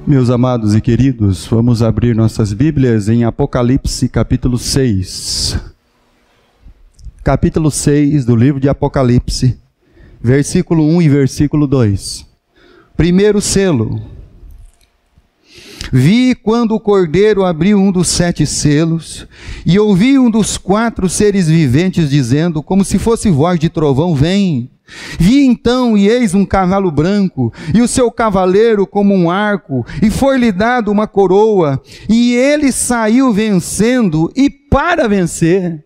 Meus amados e queridos, vamos abrir nossas Bíblias em Apocalipse capítulo 6. Capítulo 6 do livro de Apocalipse, versículo 1 e versículo 2. Primeiro selo. Vi quando o Cordeiro abriu um dos 7 selos, e ouvi um dos 4 seres viventes dizendo, como se fosse voz de trovão, vem. Vi então, e eis um cavalo branco, e o seu cavaleiro como um arco, e foi-lhe dado uma coroa, e ele saiu vencendo, e para vencer.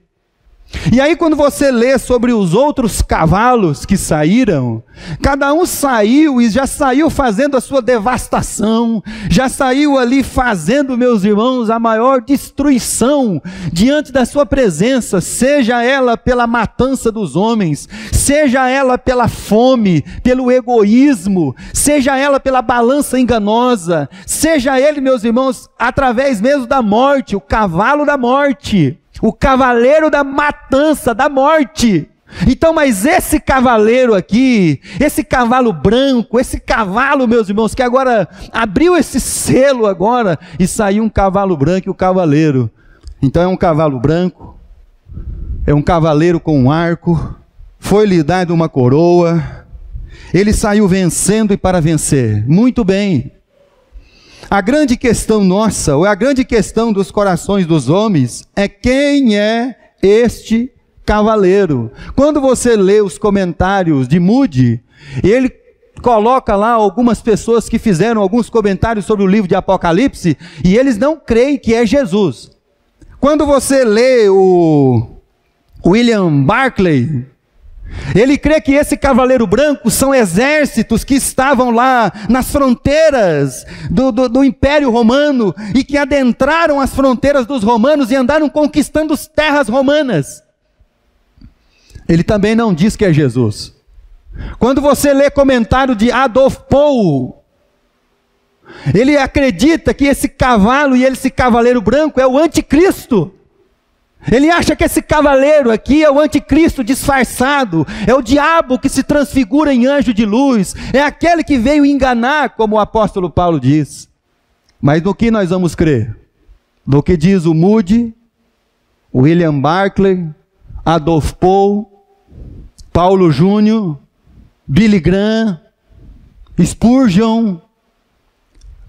E aí quando você lê sobre os outros cavalos que saíram, cada um saiu e já saiu fazendo a sua devastação, já saiu ali fazendo, meus irmãos, a maior destruição diante da sua presença, seja ela pela matança dos homens, seja ela pela fome, pelo egoísmo, seja ela pela balança enganosa, seja ele, meus irmãos, através mesmo da morte, o cavalo da morte, o cavaleiro da matança, da morte. Então, mas esse cavaleiro aqui, esse cavalo branco, esse cavalo, meus irmãos, que agora abriu esse selo agora, e saiu um cavalo branco e o cavaleiro. Então é um cavalo branco, é um cavaleiro com um arco, foi-lhe dado uma coroa, ele saiu vencendo e para vencer. Muito bem. A grande questão nossa, ou a grande questão dos corações dos homens, é quem é este cavaleiro. Quando você lê os comentários de Moody, ele coloca lá algumas pessoas que fizeram alguns comentários sobre o livro de Apocalipse, e eles não creem que é Jesus. Quando você lê o William Barclay, ele crê que esse cavaleiro branco são exércitos que estavam lá nas fronteiras do Império Romano e que adentraram as fronteiras dos romanos e andaram conquistando as terras romanas. Ele também não diz que é Jesus. Quando você lê comentário de Adolf Paul, ele acredita que esse cavalo e esse cavaleiro branco é o anticristo. Ele acha que esse cavaleiro aqui é o anticristo disfarçado, é o diabo que se transfigura em anjo de luz, é aquele que veio enganar, como o apóstolo Paulo diz. Mas no que nós vamos crer? No que diz o Moody, William Barclay, Adolf Paul, Paulo Júnior, Billy Graham, Spurgeon.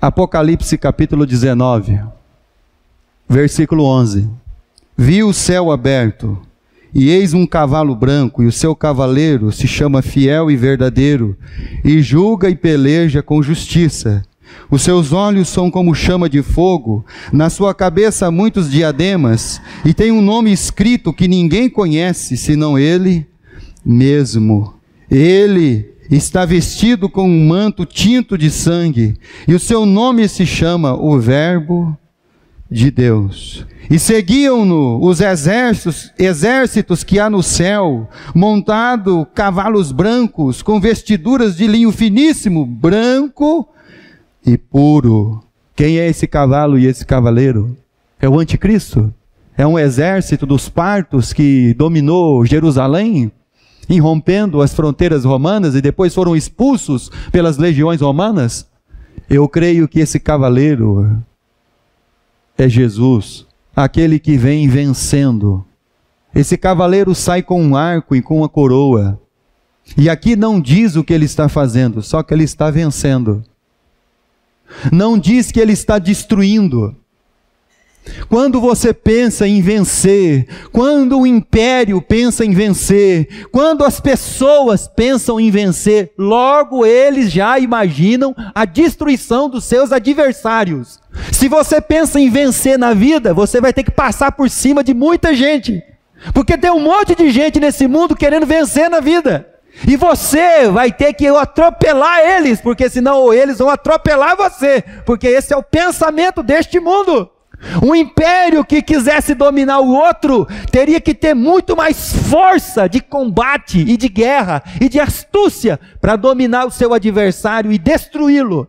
Apocalipse capítulo 19, versículo 11. Vi o céu aberto, e eis um cavalo branco, e o seu cavaleiro se chama Fiel e Verdadeiro, e julga e peleja com justiça. Os seus olhos são como chama de fogo, na sua cabeça há muitos diademas, e tem um nome escrito que ninguém conhece, senão ele mesmo. Ele está vestido com um manto tinto de sangue, e o seu nome se chama o Verbo de Deus. E seguiam-no os exércitos que há no céu, montado cavalos brancos, com vestiduras de linho finíssimo, branco e puro. Quem é esse cavalo e esse cavaleiro? É o anticristo? É um exército dos partos que dominou Jerusalém, irrompendo as fronteiras romanas e depois foram expulsos pelas legiões romanas? Eu creio que esse cavaleiro é Jesus, aquele que vem vencendo. Esse cavaleiro sai com um arco e com uma coroa. E aqui não diz o que ele está fazendo, só que ele está vencendo. Não diz que ele está destruindo. Quando você pensa em vencer, quando o império pensa em vencer, quando as pessoas pensam em vencer, logo eles já imaginam a destruição dos seus adversários. Se você pensa em vencer na vida, você vai ter que passar por cima de muita gente, porque tem um monte de gente nesse mundo querendo vencer na vida, e você vai ter que atropelar eles, porque senão eles vão atropelar você, porque esse é o pensamento deste mundo. Um império que quisesse dominar o outro, teria que ter muito mais força de combate e de guerra e de astúcia para dominar o seu adversário e destruí-lo.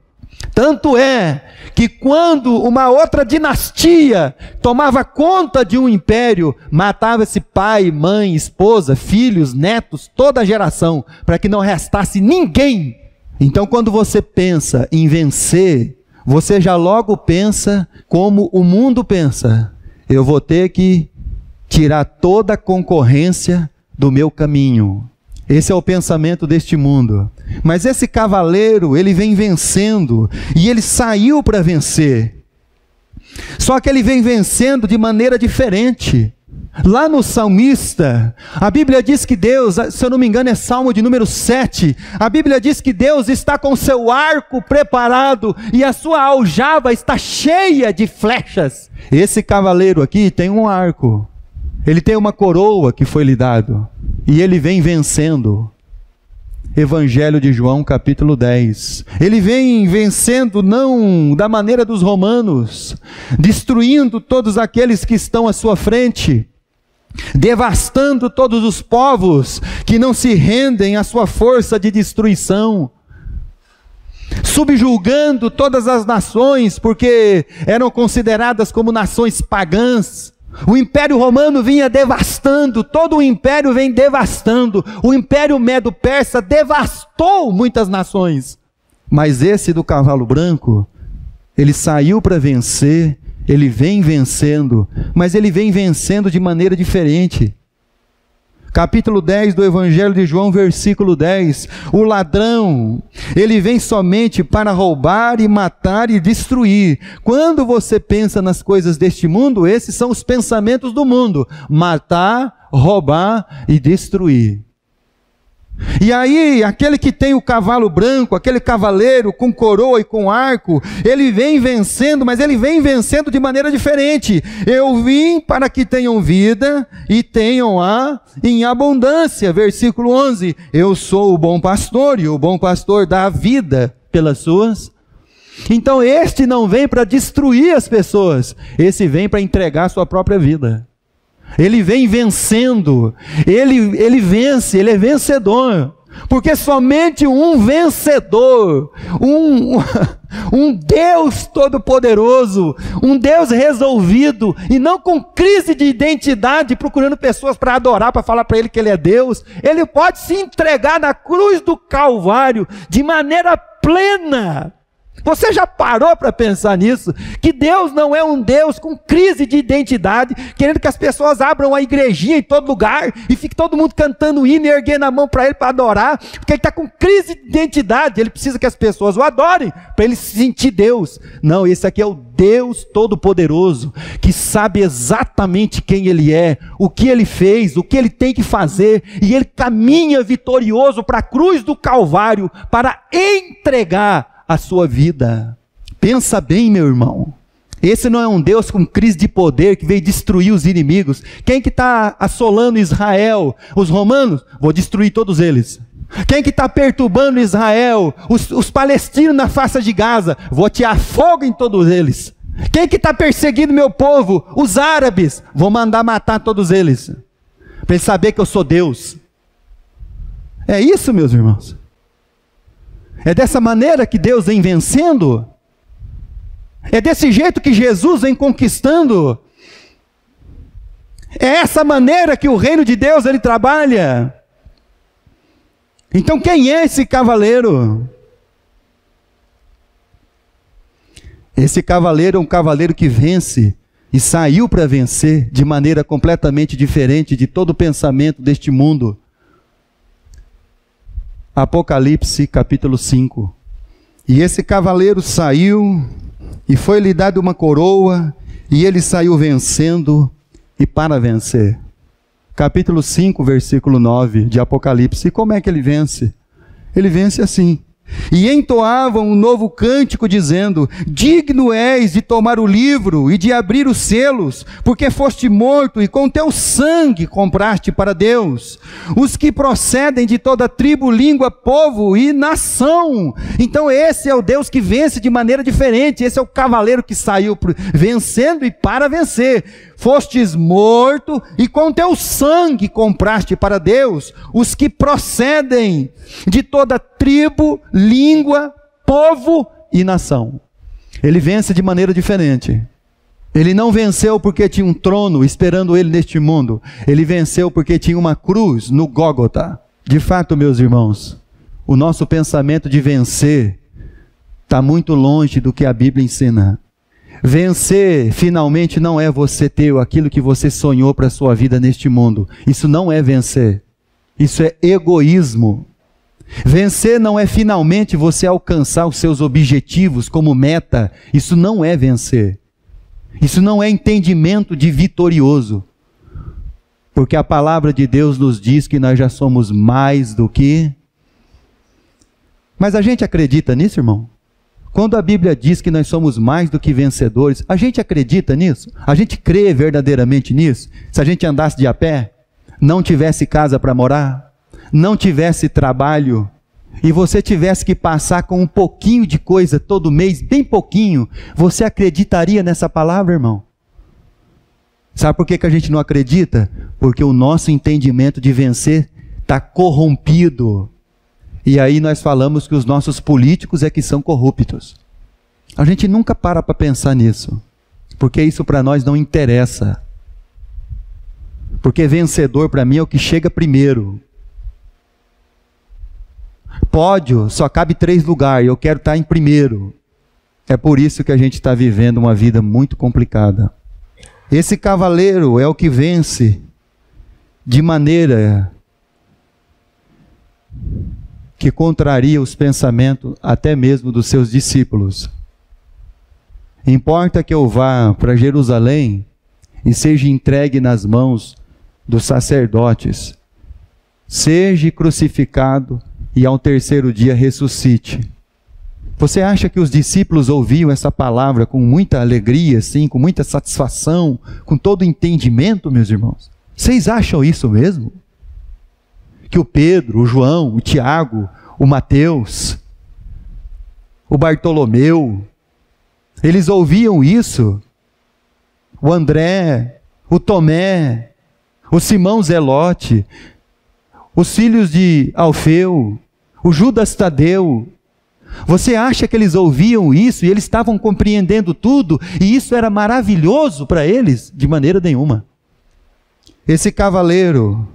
Tanto é que quando uma outra dinastia tomava conta de um império, matava-se pai, mãe, esposa, filhos, netos, toda a geração, para que não restasse ninguém. Então quando você pensa em vencer, você já logo pensa como o mundo pensa. Eu vou ter que tirar toda a concorrência do meu caminho. Esse é o pensamento deste mundo. Mas esse cavaleiro, ele vem vencendo, e ele saiu para vencer. Só que ele vem vencendo de maneira diferente. Lá no salmista, a Bíblia diz que Deus, se eu não me engano é Salmo de número 7, a Bíblia diz que Deus está com seu arco preparado e a sua aljava está cheia de flechas. Esse cavaleiro aqui tem um arco, ele tem uma coroa que foi lhe dado, e ele vem vencendo. Evangelho de João, capítulo 10. Ele vem vencendo não da maneira dos romanos, destruindo todos aqueles que estão à sua frente, devastando todos os povos que não se rendem à sua força de destruição, subjugando todas as nações, porque eram consideradas como nações pagãs. O Império Romano vinha devastando, todo o Império vem devastando. O Império Medo-Persa devastou muitas nações. Mas esse do cavalo branco, ele saiu para vencer, ele vem vencendo, mas ele vem vencendo de maneira diferente. Capítulo 10 do Evangelho de João, versículo 10. O ladrão, ele vem somente para roubar e matar e destruir. Quando você pensa nas coisas deste mundo, esses são os pensamentos do mundo: matar, roubar e destruir. E aí, aquele que tem o cavalo branco, aquele cavaleiro com coroa e com arco, ele vem vencendo, mas ele vem vencendo de maneira diferente. Eu vim para que tenham vida e tenham-a em abundância. Versículo 11. Eu sou o bom pastor, e o bom pastor dá a vida pelas suas. Então este não vem para destruir as pessoas, esse vem para entregar a sua própria vida. Ele vem vencendo, ele vence, ele é vencedor, porque somente um vencedor, um Deus todo-poderoso, um Deus resolvido, e não com crise de identidade, procurando pessoas para adorar, para falar para ele que ele é Deus, ele pode se entregar na cruz do Calvário, de maneira plena. Você já parou para pensar nisso? Que Deus não é um Deus com crise de identidade, querendo que as pessoas abram a igrejinha em todo lugar e fique todo mundo cantando hino e erguendo a mão para ele para adorar, porque ele está com crise de identidade, ele precisa que as pessoas o adorem para ele se sentir Deus. Não, esse aqui é o Deus Todo-Poderoso, que sabe exatamente quem ele é, o que ele fez, o que ele tem que fazer, e ele caminha vitorioso para a cruz do Calvário para entregar a sua vida. Pensa bem, meu irmão, esse não é um Deus com crise de poder que veio destruir os inimigos. Quem que está assolando Israel? Os romanos? Vou destruir todos eles. Quem que está perturbando Israel? Os palestinos na face de Gaza? Vou atear fogo em todos eles. Quem que está perseguindo meu povo? Os árabes? Vou mandar matar todos eles, para eles saberem que eu sou Deus. É isso, meus irmãos. É dessa maneira que Deus vem vencendo? É desse jeito que Jesus vem conquistando? É essa maneira que o reino de Deus ele trabalha? Então quem é esse cavaleiro? Esse cavaleiro é um cavaleiro que vence e saiu para vencer de maneira completamente diferente de todo o pensamento deste mundo. Apocalipse capítulo 5. E esse cavaleiro saiu, e foi-lhe dado uma coroa, e ele saiu vencendo, e para vencer. Capítulo 5, versículo 9 de Apocalipse. E como é que ele vence? Ele vence assim: e entoavam um novo cântico, dizendo: digno és de tomar o livro e de abrir os selos, porque foste morto e com teu sangue compraste para Deus os que procedem de toda tribo, língua, povo e nação. Então esse é o Deus que vence de maneira diferente. Esse é o cavaleiro que saiu vencendo e para vencer. Fostes morto e com teu sangue compraste para Deus os que procedem de toda tribo, língua, povo e nação. Ele vence de maneira diferente. Ele não venceu porque tinha um trono esperando ele neste mundo. Ele venceu porque tinha uma cruz no Gólgota. De fato, meus irmãos, o nosso pensamento de vencer está muito longe do que a Bíblia ensina. Vencer, finalmente, não é você ter aquilo que você sonhou para a sua vida neste mundo. Isso não é vencer. Isso é egoísmo. Vencer não é finalmente você alcançar os seus objetivos como meta. Isso não é vencer. Isso não é entendimento de vitorioso. Porque a palavra de Deus nos diz que nós já somos mais do que... Mas a gente acredita nisso, irmão? Quando a Bíblia diz que nós somos mais do que vencedores, a gente acredita nisso? A gente crê verdadeiramente nisso? Se a gente andasse de a pé, não tivesse casa para morar, não tivesse trabalho, e você tivesse que passar com um pouquinho de coisa todo mês, bem pouquinho, você acreditaria nessa palavra, irmão? Sabe por que a gente não acredita? Porque o nosso entendimento de vencer está corrompido. E aí nós falamos que os nossos políticos é que são corruptos. A gente nunca para pensar nisso, porque isso para nós não interessa. Porque vencedor para mim é o que chega primeiro. Pódio, só cabe 3 lugares, eu quero estar em primeiro. É por isso que a gente está vivendo uma vida muito complicada. Esse cavaleiro é o que vence de maneira que contraria os pensamentos até mesmo dos seus discípulos. Importa que eu vá para Jerusalém e seja entregue nas mãos dos sacerdotes, seja crucificado e ao 3º dia ressuscite. Você acha que os discípulos ouviam essa palavra com muita alegria, assim, com muita satisfação, com todo entendimento, meus irmãos? Vocês acham isso mesmo? Que o Pedro, o João, o Tiago, o Mateus, o Bartolomeu, eles ouviam isso? O André, o Tomé, o Simão Zelote, os filhos de Alfeu, o Judas Tadeu. Você acha que eles ouviam isso e eles estavam compreendendo tudo e isso era maravilhoso para eles? De maneira nenhuma. Esse cavaleiro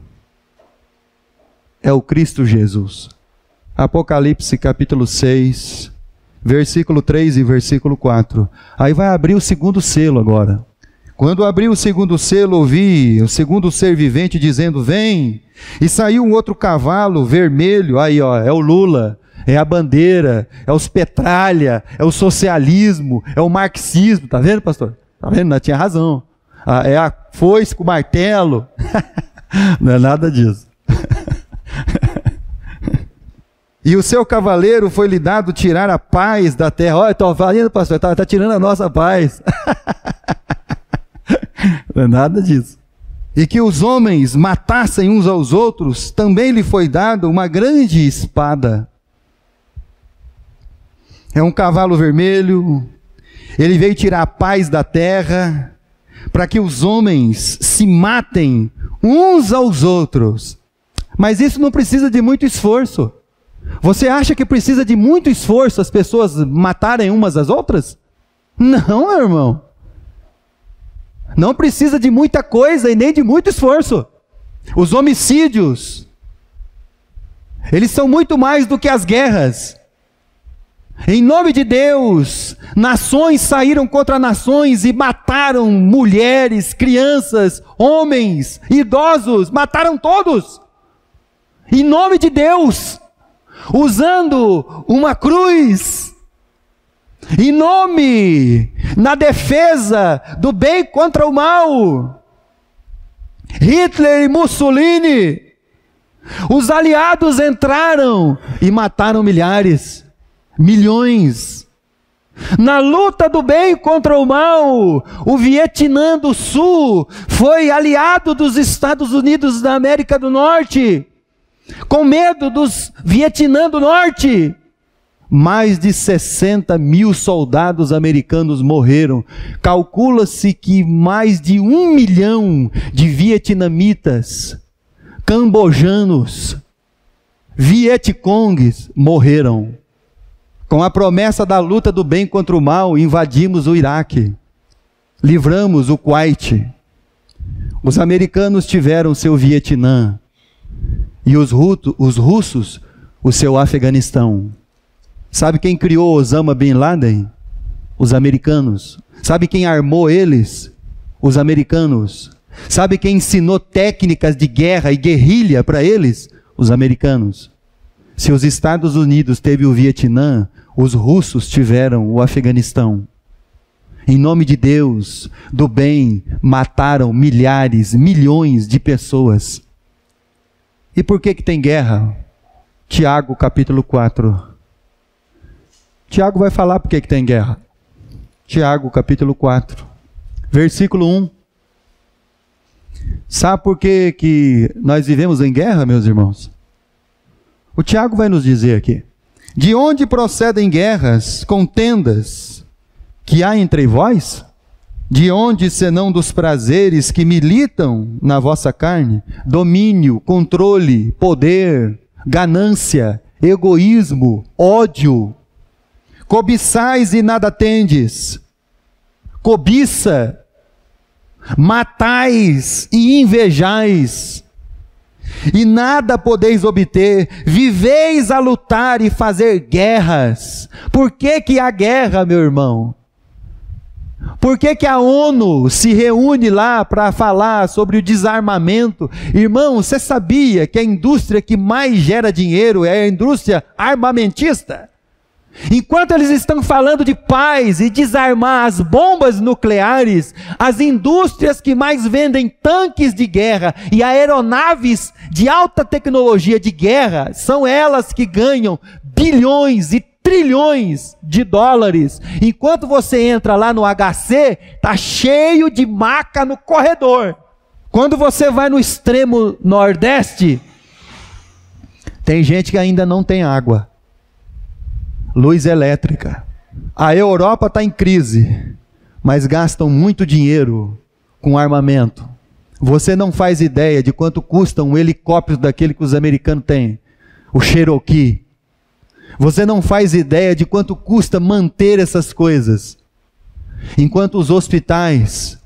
é o Cristo Jesus. Apocalipse capítulo 6, versículo 3 e versículo 4. Aí vai abrir o 2º selo agora. Quando abriu o 2º selo, ouvi o 2º ser vivente dizendo, vem. E saiu um outro cavalo vermelho, aí ó, é o Lula, é a bandeira, é os petralha, é o socialismo, é o marxismo. Tá vendo, pastor? Tá vendo? Não tinha razão. É a foice com o martelo. Não é nada disso. E o seu cavaleiro foi-lhe dado tirar a paz da terra. Olha, estou falando, pastor, está tirando a nossa paz. Não é nada disso. E que os homens matassem uns aos outros, também lhe foi dado uma grande espada. É um cavalo vermelho, ele veio tirar a paz da terra, para que os homens se matem uns aos outros. Mas isso não precisa de muito esforço. Você acha que precisa de muito esforço as pessoas matarem umas às outras? Não, meu irmão. Não precisa de muita coisa e nem de muito esforço. Os homicídios, eles são muito mais do que as guerras. Em nome de Deus, nações saíram contra nações e mataram mulheres, crianças, homens, idosos, mataram todos. Em nome de Deus, usando uma cruz, em nome, na defesa do bem contra o mal. Hitler e Mussolini, os aliados entraram e mataram milhares, milhões. Na luta do bem contra o mal, o Vietnã do Sul foi aliado dos Estados Unidos da América do Norte, com medo dos Vietnã do Norte. Mais de 60 mil soldados americanos morreram. Calcula-se que mais de 1 milhão de vietnamitas, cambojanos, vietcongues morreram. Com a promessa da luta do bem contra o mal, invadimos o Iraque, livramos o Kuwait. Os americanos tiveram seu Vietnã e os russos o seu Afeganistão. Sabe quem criou Osama Bin Laden? Os americanos. Sabe quem armou eles? Os americanos. Sabe quem ensinou técnicas de guerra e guerrilha para eles? Os americanos. Se os Estados Unidos teve o Vietnã, os russos tiveram o Afeganistão. Em nome de Deus, do bem, mataram milhares, milhões de pessoas. E por que tem guerra? Tiago capítulo 4. Tiago vai falar por que tem guerra. Tiago capítulo 4, versículo 1. Sabe por que nós vivemos em guerra, meus irmãos? O Tiago vai nos dizer aqui. De onde procedem guerras, contendas, que há entre vós? De onde, senão dos prazeres que militam na vossa carne? Domínio, controle, poder, ganância, egoísmo, ódio. Cobiçais e nada tendes. Cobiça. Matais e invejais. E nada podeis obter. Viveis a lutar e fazer guerras. Por que há guerra, meu irmão? Por que a ONU se reúne lá para falar sobre o desarmamento? Irmão, você sabia que a indústria que mais gera dinheiro é a indústria armamentista? Enquanto eles estão falando de paz e desarmar as bombas nucleares, as indústrias que mais vendem tanques de guerra e aeronaves de alta tecnologia de guerra, são elas que ganham bilhões e trilhões de dólares. Enquanto você entra lá no HC, está cheio de maca no corredor. Quando você vai no extremo nordeste, tem gente que ainda não tem água. Luz elétrica. A Europa está em crise, mas gastam muito dinheiro com armamento. Você não faz ideia de quanto custa um helicóptero daquele que os americanos têm, o Cherokee. Você não faz ideia de quanto custa manter essas coisas. Enquanto os hospitais,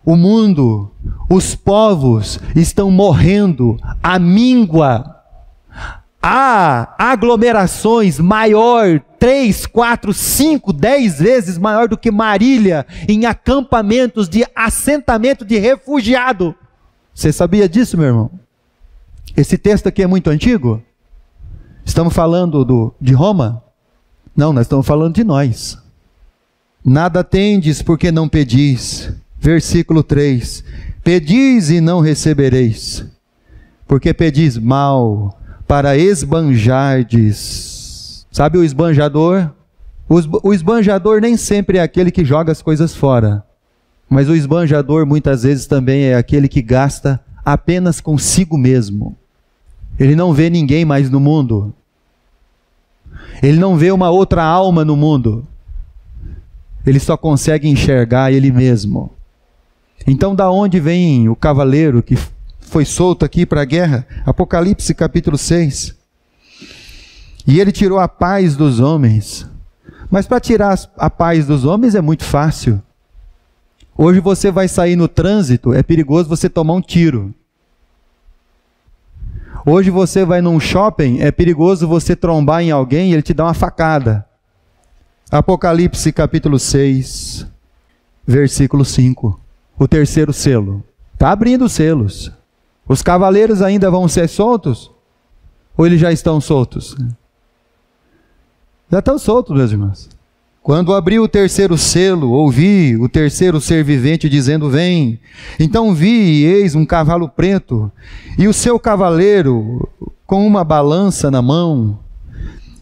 o mundo, os povos estão morrendo à míngua. Há aglomerações maior, 3, 4, 5, 10 vezes maior do que Marília, em acampamentos de assentamento de refugiado. Você sabia disso, meu irmão? Esse texto aqui é muito antigo? Estamos falando de Roma? Não, nós estamos falando de nós. Nada tendes porque não pedis. Versículo 3. Pedis e não recebereis, porque pedis mal, para esbanjardes. Sabe o esbanjador? O esbanjador nem sempre é aquele que joga as coisas fora. Mas o esbanjador muitas vezes também é aquele que gasta apenas consigo mesmo. Ele não vê ninguém mais no mundo. Ele não vê uma outra alma no mundo. Ele só consegue enxergar ele mesmo. Então, da onde vem o cavaleiro que foi solto aqui para a guerra? Apocalipse capítulo 6. E ele tirou a paz dos homens. Mas para tirar a paz dos homens é muito fácil. Hoje você vai sair no trânsito, é perigoso você tomar um tiro. Hoje você vai num shopping, é perigoso você trombar em alguém e ele te dá uma facada. Apocalipse capítulo 6, versículo 5. O terceiro selo. Está abrindo os selos. Os cavaleiros ainda vão ser soltos? Ou eles já estão soltos? Já estão soltos, meus irmãos. Quando abri o terceiro selo, ouvi o terceiro ser vivente dizendo: vem. Então vi, e eis um cavalo preto, e o seu cavaleiro com uma balança na mão.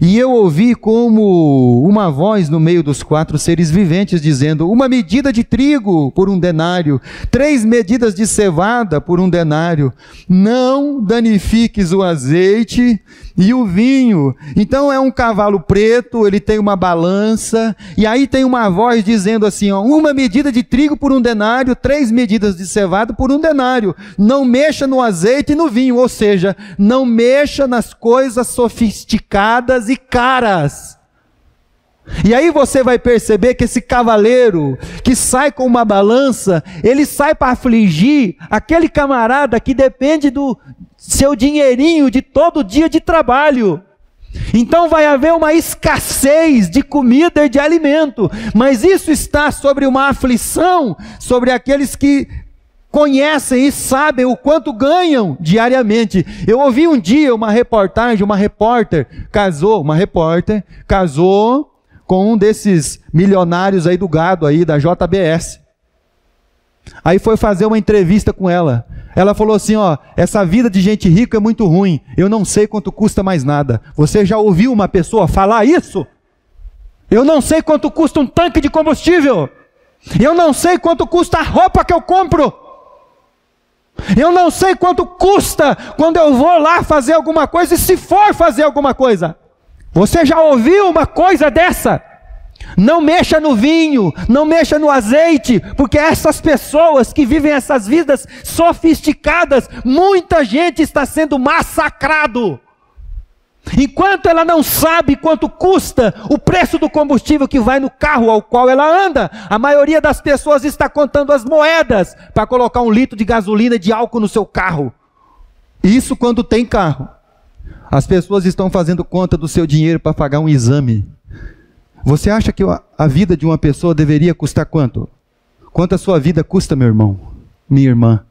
E eu ouvi como uma voz no meio dos 4 seres viventes dizendo: uma medida de trigo por 1 denário, 3 medidas de cevada por 1 denário. Não danifiques o azeite e o vinho. Então é um cavalo preto, ele tem uma balança, e aí tem uma voz dizendo assim, ó, uma medida de trigo por 1 denário, 3 medidas de cevada por 1 denário. Não mexa no azeite e no vinho, ou seja, não mexa nas coisas sofisticadas e caras. E aí você vai perceber que esse cavaleiro que sai com uma balança, ele sai para afligir aquele camarada que depende do seu dinheirinho de todo dia de trabalho. Então vai haver uma escassez de comida e de alimento, mas isso está sobre uma aflição, sobre aqueles que conhecem e sabem o quanto ganham diariamente. Eu ouvi um dia uma reportagem, uma repórter casou com um desses milionários aí do gado aí, da JBS. Aí foi fazer uma entrevista com ela. Ela falou assim, ó, essa vida de gente rica é muito ruim, eu não sei quanto custa mais nada. Você já ouviu uma pessoa falar isso? Eu não sei quanto custa um tanque de combustível. Eu não sei quanto custa a roupa que eu compro. Eu não sei quanto custa quando eu vou lá fazer alguma coisa, e se for fazer alguma coisa. Você já ouviu uma coisa dessa? Não mexa no vinho, não mexa no azeite, porque essas pessoas que vivem essas vidas sofisticadas, muita gente está sendo massacrado. Enquanto ela não sabe quanto custa o preço do combustível que vai no carro ao qual ela anda, a maioria das pessoas está contando as moedas para colocar 1 litro de gasolina e de álcool no seu carro. Isso quando tem carro. As pessoas estão fazendo conta do seu dinheiro para pagar um exame. Você acha que a vida de uma pessoa deveria custar quanto? Quanto a sua vida custa, meu irmão, minha irmã?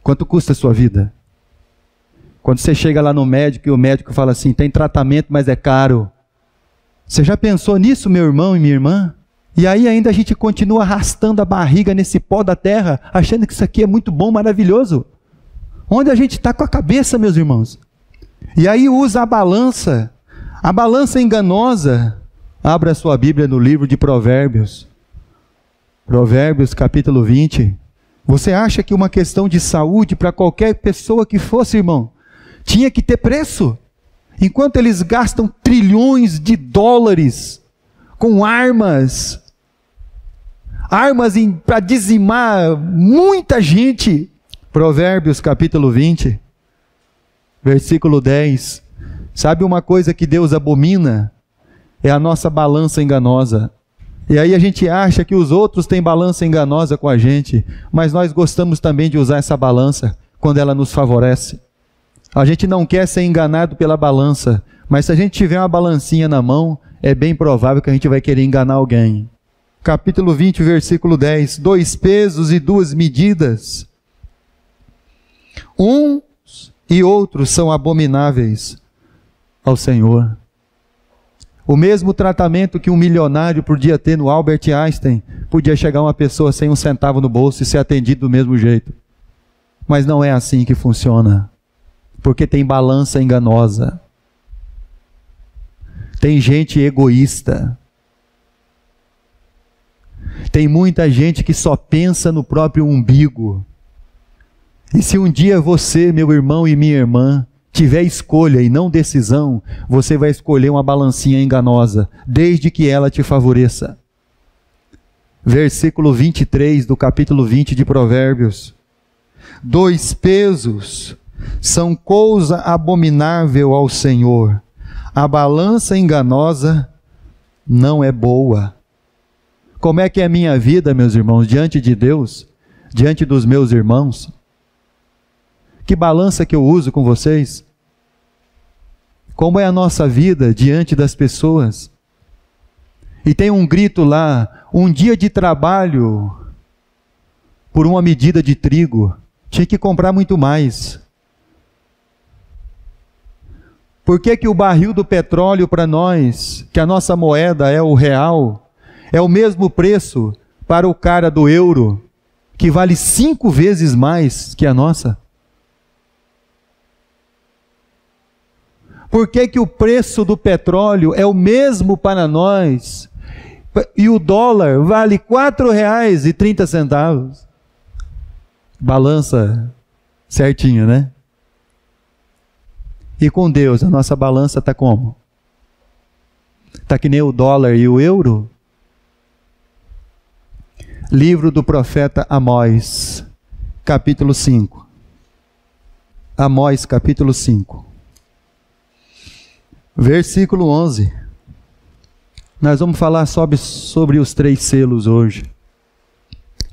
Quanto custa a sua vida? Quando você chega lá no médico e o médico fala assim, tem tratamento, mas é caro. Você já pensou nisso, meu irmão e minha irmã? E aí ainda a gente continua arrastando a barriga nesse pó da terra, achando que isso aqui é muito bom, maravilhoso. Onde a gente está com a cabeça, meus irmãos? E aí usa a balança enganosa. Abra a sua Bíblia no livro de Provérbios. Provérbios capítulo 20. Você acha que uma questão de saúde para qualquer pessoa que fosse, irmão, tinha que ter preço? Enquanto eles gastam trilhões de dólares com armas para dizimar muita gente. Provérbios capítulo 20, versículo 10. Sabe uma coisa que Deus abomina? É a nossa balança enganosa. E aí a gente acha que os outros têm balança enganosa com a gente, mas nós gostamos também de usar essa balança quando ela nos favorece. A gente não quer ser enganado pela balança, mas se a gente tiver uma balancinha na mão, é bem provável que a gente vai querer enganar alguém. Capítulo 20, versículo 10. 2 pesos e 2 medidas. Uns e outros são abomináveis ao Senhor. O mesmo tratamento que um milionário podia ter no Albert Einstein, podia chegar uma pessoa sem 1 centavo no bolso e ser atendido do mesmo jeito. Mas não é assim que funciona. Porque tem balança enganosa. Tem gente egoísta. Tem muita gente que só pensa no próprio umbigo. E se um dia você, meu irmão e minha irmã, tiver escolha e não decisão, você vai escolher uma balancinha enganosa, desde que ela te favoreça. Versículo 23 do capítulo 20 de Provérbios. 2 pesos são coisa abominável ao Senhor. A balança enganosa não é boa. Como é que é a minha vida, meus irmãos, diante de Deus, diante dos meus irmãos? Que balança que eu uso com vocês? Como é a nossa vida diante das pessoas? E tem um grito lá, um dia de trabalho por uma medida de trigo. Tinha que comprar muito mais. Por que que o barril do petróleo para nós, que a nossa moeda é o real, é o mesmo preço para o cara do euro, que vale 5 vezes mais que a nossa? Por que que o preço do petróleo é o mesmo para nós e o dólar vale R$ 4,30? Balança certinho, né? E com Deus, a nossa balança está como? Está que nem o dólar e o euro? Livro do profeta Amós, capítulo 5. Amós, capítulo 5. Versículo 11. Nós vamos falar sobre os 3 selos hoje.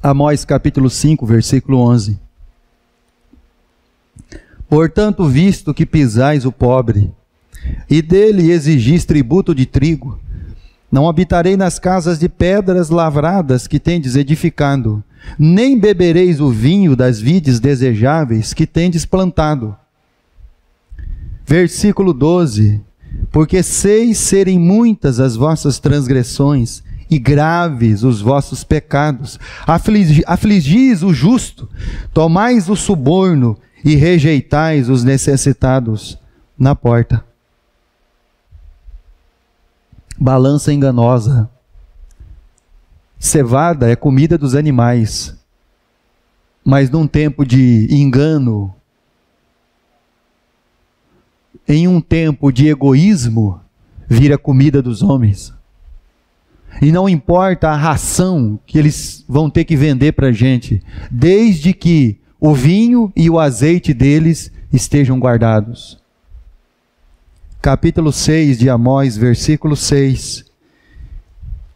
Amós capítulo 5, versículo 11. Portanto, visto que pisais o pobre e dele exigis tributo de trigo. Não habitarei nas casas de pedras lavradas que tendes edificado, nem bebereis o vinho das vides desejáveis que tendes plantado. Versículo 12. Porque sei serem muitas as vossas transgressões e graves os vossos pecados. Afligis o justo, tomais o suborno e rejeitais os necessitados na porta. Balança enganosa. Cevada é comida dos animais, mas num tempo de engano, em um tempo de egoísmo, vira comida dos homens. E não importa a ração que eles vão ter que vender para a gente, desde que o vinho e o azeite deles estejam guardados. Capítulo 6 de Amós, versículo 6.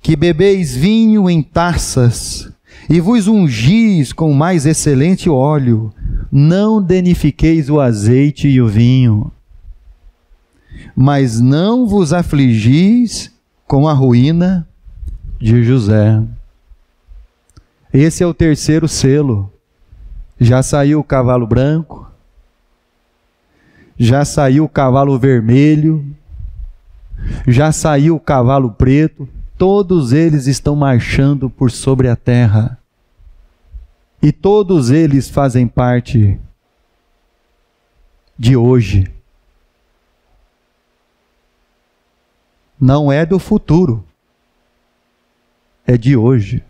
Que bebeis vinho em taças, e vos ungis com o mais excelente óleo, não danifiqueis o azeite e o vinho, mas não vos afligis com a ruína de José. Esse é o terceiro selo. Já saiu o cavalo branco, já saiu o cavalo vermelho, já saiu o cavalo preto, todos eles estão marchando por sobre a terra. E todos eles fazem parte de hoje. Não é do futuro, é de hoje.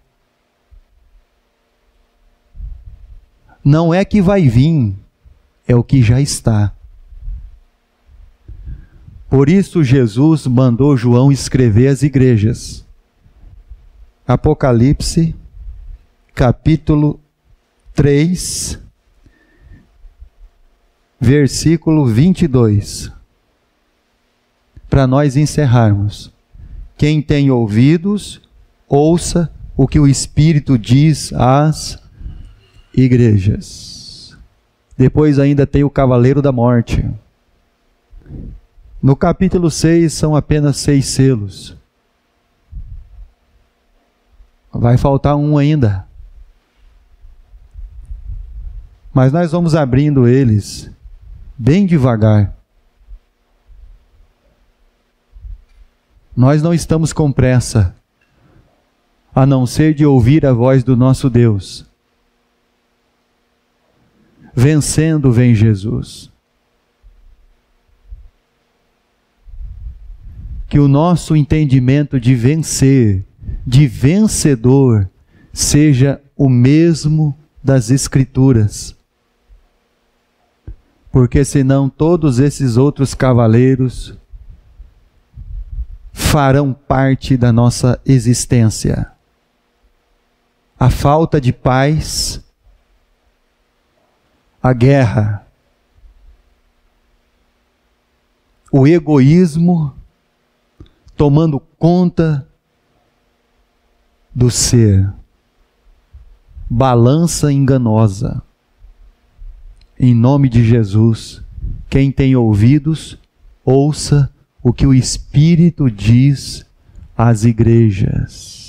Não é que vai vir, é o que já está. Por isso Jesus mandou João escrever às igrejas. Apocalipse, capítulo 3, versículo 22. Para nós encerrarmos. Quem tem ouvidos, ouça o que o Espírito diz às igrejas. Depois ainda tem o cavaleiro da morte. No capítulo 6 são apenas 6 selos. Vai faltar um ainda. Mas nós vamos abrindo eles bem devagar. Nós não estamos com pressa, a não ser de ouvir a voz do nosso Deus. Vencendo vem Jesus. Que o nosso entendimento de vencer, de vencedor, seja o mesmo das Escrituras. Porque senão todos esses outros cavaleiros farão parte da nossa existência. A falta de paz, a guerra, o egoísmo tomando conta do ser. Balança enganosa. Em nome de Jesus, quem tem ouvidos, ouça o que o Espírito diz às igrejas.